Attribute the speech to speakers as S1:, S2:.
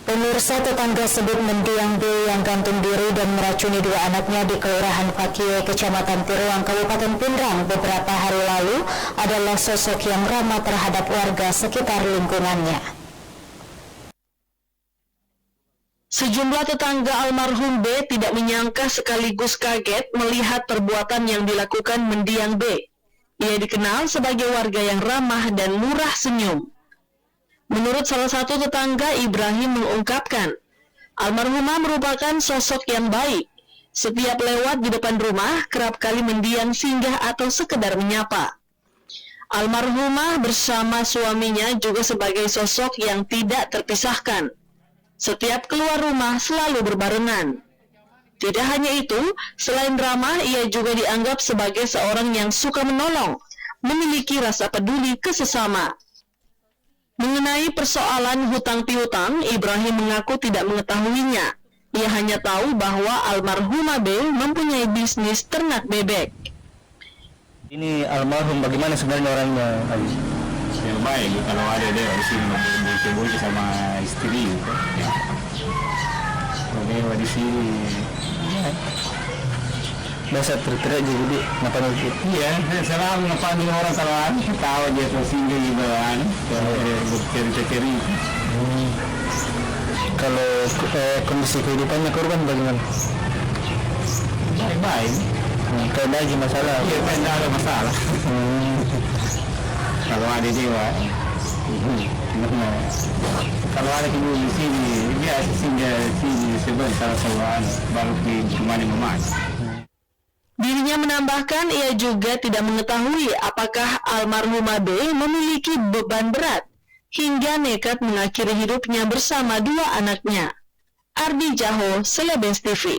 S1: Pemirsa, tetangga sebut mendiang B yang gantung diri dan meracuni dua anaknya di Kelurahan Pakie, Kecamatan Tiruang, Kabupaten Pindrang beberapa hari lalu adalah sosok yang ramah terhadap warga sekitar lingkungannya.
S2: Sejumlah tetangga almarhum B tidak menyangka sekaligus kaget melihat perbuatan yang dilakukan mendiang B. Ia dikenal sebagai warga yang ramah dan murah senyum. Menurut salah satu tetangga, Ibrahim mengungkapkan, almarhumah merupakan sosok yang baik. Setiap lewat di depan rumah, kerap kali mendiang singgah atau sekedar menyapa. Almarhumah bersama suaminya juga sebagai sosok yang tidak terpisahkan. Setiap keluar rumah selalu berbarengan. Tidak hanya itu, selain ramah, ia juga dianggap sebagai seorang yang suka menolong, memiliki rasa peduli ke sesama. Mengenai persoalan hutang piutang, Ibrahim mengaku tidak mengetahuinya. Ia hanya tahu bahwa almarhumah B mempunyai bisnis ternak bebek.
S3: Ini almarhum bagaimana sebenarnya orangnya?
S4: Yang baik, kalau ada dia di sini boleh sama istri. Kalau di sini,
S3: Biasa terteriak juga di ngapain itu?
S4: iya, selalu ngapain orang kalau tahu dia tersinggah juga bercerita-cerita.
S3: Kalau kondisi kehidupannya korban bagaimana?
S4: Baik-baik.
S3: Kayak ada masalah?
S4: Iya, tidak ada masalah. Kalau ada dewa, kalau ada ibu di sini, dia singgah sini sebentar saja, baru ke rumah.
S2: Dirinya menambahkan ia juga tidak mengetahui apakah almarhumah B memiliki beban berat hingga nekat mengakhiri hidupnya bersama dua anaknya. Ardi Jaho, Celebes TV.